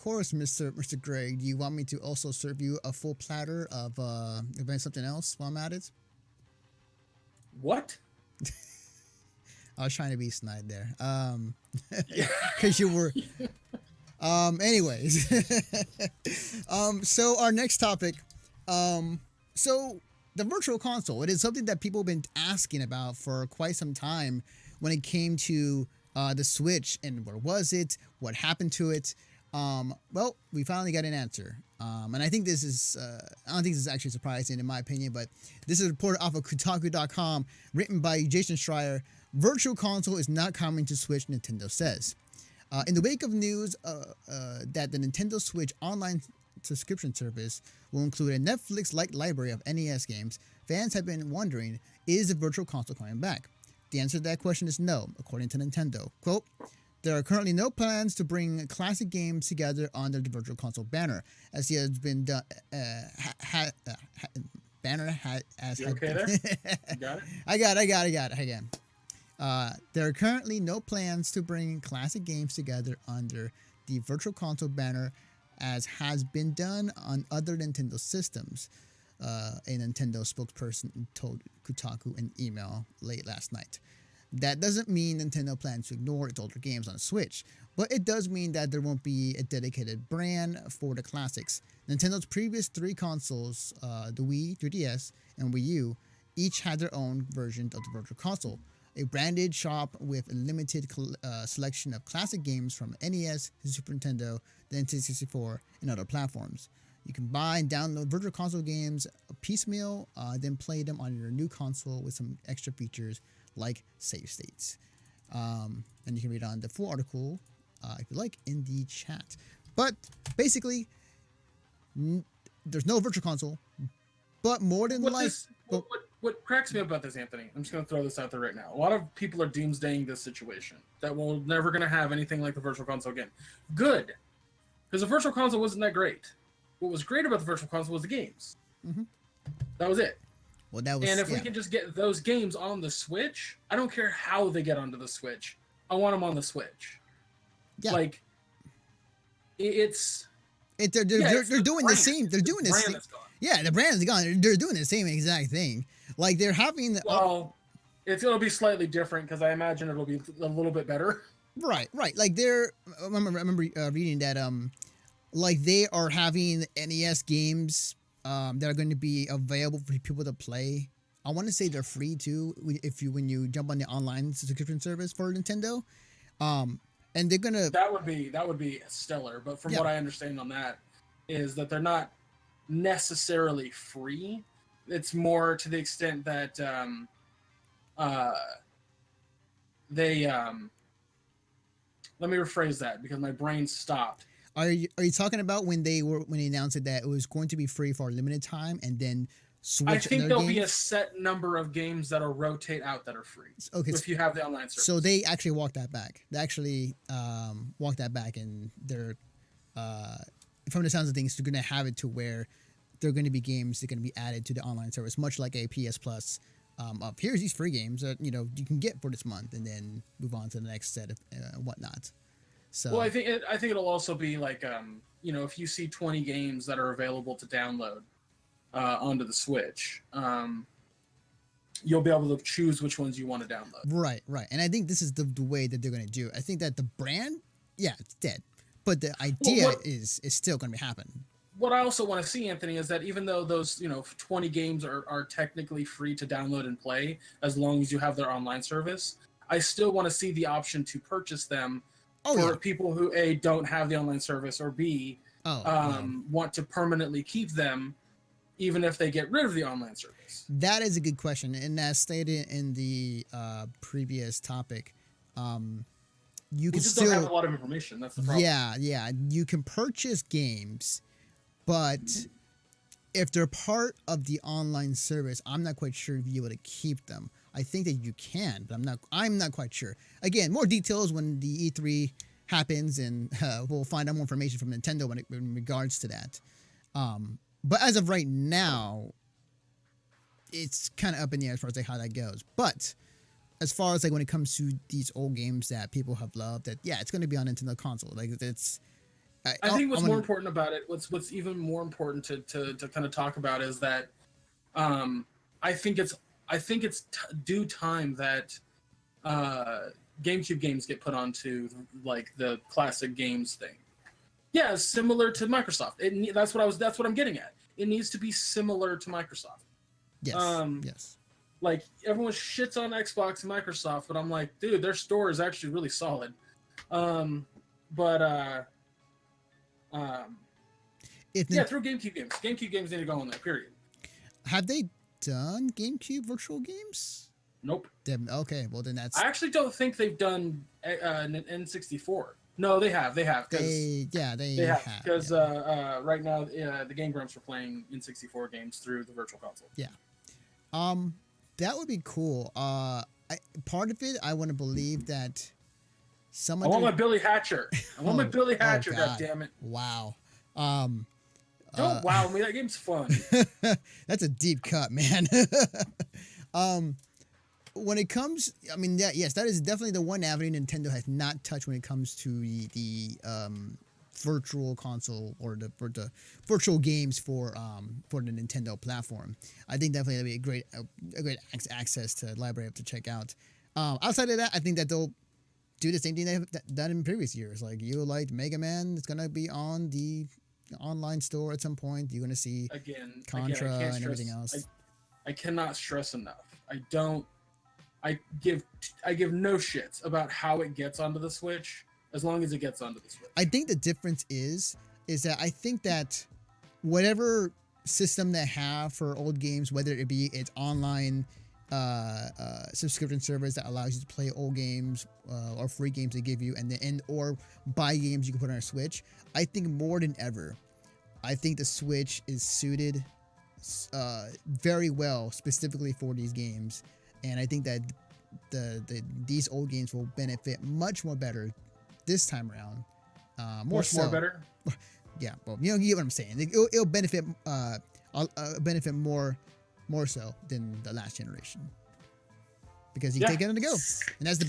course, Mr. Greg. Do you want me to also serve you a full platter of something else while I'm at it? What? I was trying to be snide there. Yeah. Because you were. Anyways. So our next topic. So the virtual console. It is something that people have been asking about for quite some time when it came to the Switch and where was it? What happened to it? Well, we finally got an answer. And I think this is, I don't think this is actually surprising in my opinion, but this is reported off of Kotaku.com, written by Jason Schreier. Virtual console is not coming to Switch, Nintendo says. In the wake of news that the Nintendo Switch online subscription service will include a Netflix-like library of NES games, fans have been wondering, is the virtual console coming back? The answer to that question is no, according to Nintendo. Quote, there are currently no plans to bring classic games together under the virtual console banner, as it has been done. You okay there? You got it? I got it. Again. There are currently no plans to bring classic games together under the virtual console banner, as has been done on other Nintendo systems. A Nintendo spokesperson told Kotaku in email late last night. That doesn't mean Nintendo plans to ignore its older games on Switch, but it does mean that there won't be a dedicated brand for the classics. Nintendo's previous three consoles, the Wii, 3DS, and Wii U, each had their own version of the virtual console, a branded shop with a limited selection of classic games from NES, Super Nintendo, the N64, and other platforms. You can buy and download virtual console games piecemeal, then play them on your new console with some extra features like save states. And you can read on the full article, if you like, in the chat. But basically, there's no virtual console, but more than What cracks me up about this, Anthony, I'm just going to throw this out there right now. A lot of people are doomsdaying this situation, that we're never going to have anything like the virtual console again. Good, because the virtual console wasn't that great. What was great about the virtual console was the games. Mm-hmm. That was it. Well, that was, and if we can just get those games on the Switch, I don't care how they get onto the Switch. I want them on the Switch. Yeah. Like, it's... They're doing the same. They're doing the same. Yeah, the brand is gone. They're doing the same exact thing. Like, they're having... Well, it's going to be slightly different, because I imagine it'll be a little bit better. Right. Like, I remember reading that, like, they are having NES games that are going to be available for people to play. I want to say they're free too when you jump on the online subscription service for Nintendo. And they're gonna that would be stellar. But from what I understand on that is that they're not necessarily free. It's more to the extent that they let me rephrase that because my brain stopped. Are you talking about when they announced that it was going to be free for a limited time and then switch? I think there'll be a set number of games that'll rotate out that are free. Okay, if you have the online service. So they actually walked that back. They actually walked that back, and they're from the sounds of things, they're going to have it to where they're going to be games that are going to be added to the online service, much like a PS Plus. Of here's these free games that you can get for this month, and then move on to the next set of whatnot. So, well, I think it'll also be like if you see 20 games that are available to download onto the Switch, you'll be able to choose which ones you want to download. Right. And I think this is the way that they're going to do it. I think that the brand, it's dead, but the idea is still going to be happening. What I also want to see, Anthony, is that even though those 20 games are technically free to download and play, as long as you have their online service, I still want to see the option to purchase them. For people who A, don't have the online service, or B, want to permanently keep them, even if they get rid of the online service. That is a good question. And as stated in the previous topic, you can still don't have a lot of information. That's the problem. Yeah. You can purchase games, but if they're part of the online service, I'm not quite sure if you'll be able to keep them. I think that you can, but I'm not quite sure. Again, more details when the E3 happens, and we'll find out more information from Nintendo in regards to that. But as of right now, it's kind of up in the air as far as how that goes. But as far as when it comes to these old games that people have loved, that it's going to be on Nintendo console. Like I think what's more important about it, what's even more important to kind of talk about is that I think it's due time that GameCube games get put onto like the classic games thing. Yeah, similar to Microsoft. That's what I'm getting at. It needs to be similar to Microsoft. Yes. Yes. Like everyone shits on Xbox and Microsoft, but I'm like, dude, their store is actually really solid. Through GameCube games. GameCube games need to go on there. Period. Have they done GameCube virtual games? Nope. Okay, well then that's. I actually don't think they've done N64. No, they have. They have. They have. Because right now, the Game Grumps are playing N64 games through the Virtual Console. Yeah. That would be cool. Part of it, I want to believe that some. I want my Billy Hatcher. I want my Billy Hatcher. God damn it! Wow. Don't wow me. That game's fun. That's a deep cut, man. When it comes, I mean, yes, that is definitely the one avenue Nintendo has not touched when it comes to the virtual console or the virtual games for the Nintendo platform. I think definitely that'll be a great access to library to check out. Outside of that, I think that they'll do the same thing they've done in previous years. Like you like Mega Man, it's gonna be on the online store at some point. You're gonna see Contra and everything else. I cannot stress enough. I give no shits about how it gets onto the Switch as long as it gets onto the Switch. I think the difference is that I think that whatever system they have for old games, whether it be its online subscription service that allows you to play old games or free games they give you, or buy games you can put on a Switch, I think more than ever, I think the Switch is suited very well specifically for these games. And I think that these old games will benefit much more better this time around. More better. Yeah, well, you get what I'm saying. It'll benefit more so than the last generation because you can take it on the go, and that's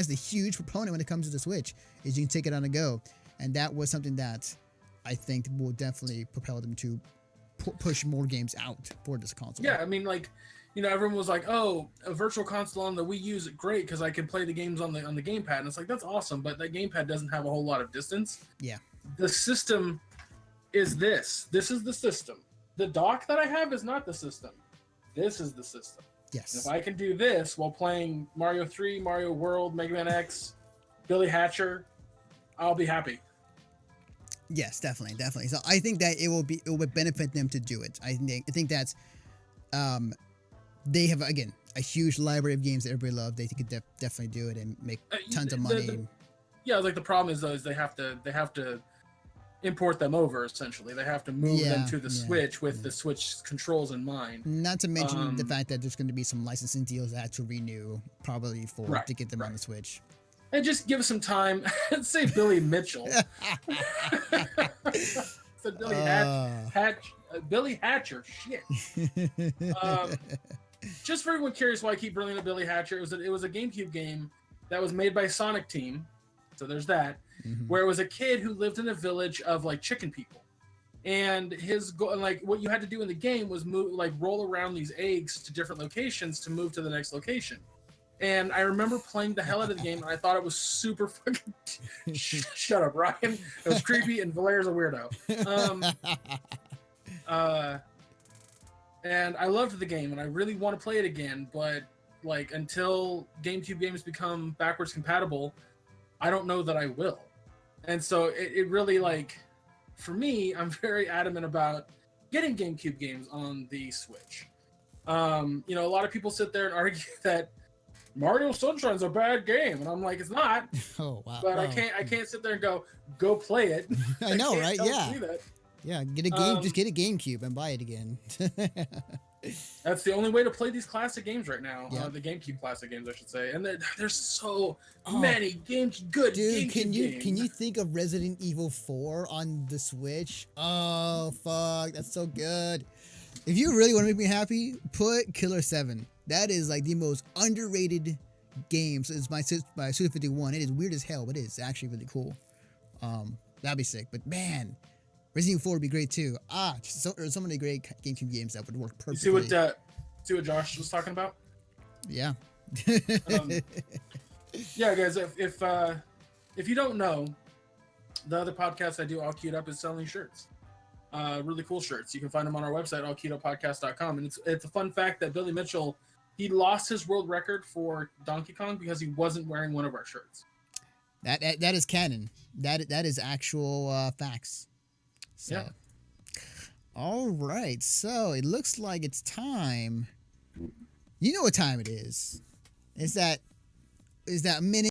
the huge proponent when it comes to the Switch is you can take it on the go, and that was something that I think will definitely propel them to push more games out for this console. Yeah, I mean, like. Everyone was like, "Oh, a virtual console on the Wii U is great because I can play the games on the gamepad." And it's like that's awesome, but that gamepad doesn't have a whole lot of distance. Yeah. The system is this. This is the system. The dock that I have is not the system. This is the system. Yes. And if I can do this while playing Mario 3, Mario World, Mega Man X, Billy Hatcher, I'll be happy. Yes, definitely. So I think that it will benefit them to do it. I think that's they have, again, a huge library of games that everybody loves. They could definitely do it and make tons of money. The problem is, though, is they have to import them over, essentially. They have to move them to the Switch with the Switch controls in mind. Not to mention the fact that there's going to be some licensing deals that have to renew, probably to get them on the Switch. And just give us some time. Say Billy Mitchell. So Billy Hatcher. Shit. Just for everyone curious why I keep bringing up Billy Hatcher, it was a GameCube game that was made by Sonic Team, so there's that, where it was a kid who lived in a village of like chicken people, and his what you had to do in the game was roll around these eggs to different locations to move to the next location. And I remember playing the hell out of the game, and I thought it was super fucking. Shut up, Ryan. It was creepy, and Valaire's a weirdo. And I loved the game, and I really want to play it again, but until GameCube games become backwards compatible, I don't know that I will. And so it really for me, I'm very adamant about getting GameCube games on the Switch. A lot of people sit there and argue that Mario Sunshine's a bad game, and I'm like, it's not. Oh wow! But I can't sit there and go play it. I know, right? Yeah. Yeah, get a game. Just get a GameCube and buy it again. That's the only way to play these classic games right now. Yeah. The GameCube classic games, I should say. And there's so many good GameCube games. Can you think of Resident Evil 4 on the Switch? Oh fuck, that's so good. If you really want to make me happy, put Killer 7. That is the most underrated game. So it's my Suda 51. It is weird as hell, but it is actually really cool. That'd be sick. But man, Resident Evil 4 would be great too. There's so many great GameCube games that would work perfectly. You see what Josh was talking about? Yeah. Yeah, guys. If you don't know, the other podcast I do, All Queued Up, is selling shirts. Really cool shirts. You can find them on our website, allqueueduppodcast.com. And it's a fun fact that Billy Mitchell, he lost his world record for Donkey Kong because he wasn't wearing one of our shirts. That is canon. That is actual facts. So, yeah. All right. So it looks like it's time. You know what time it is? Is that minute?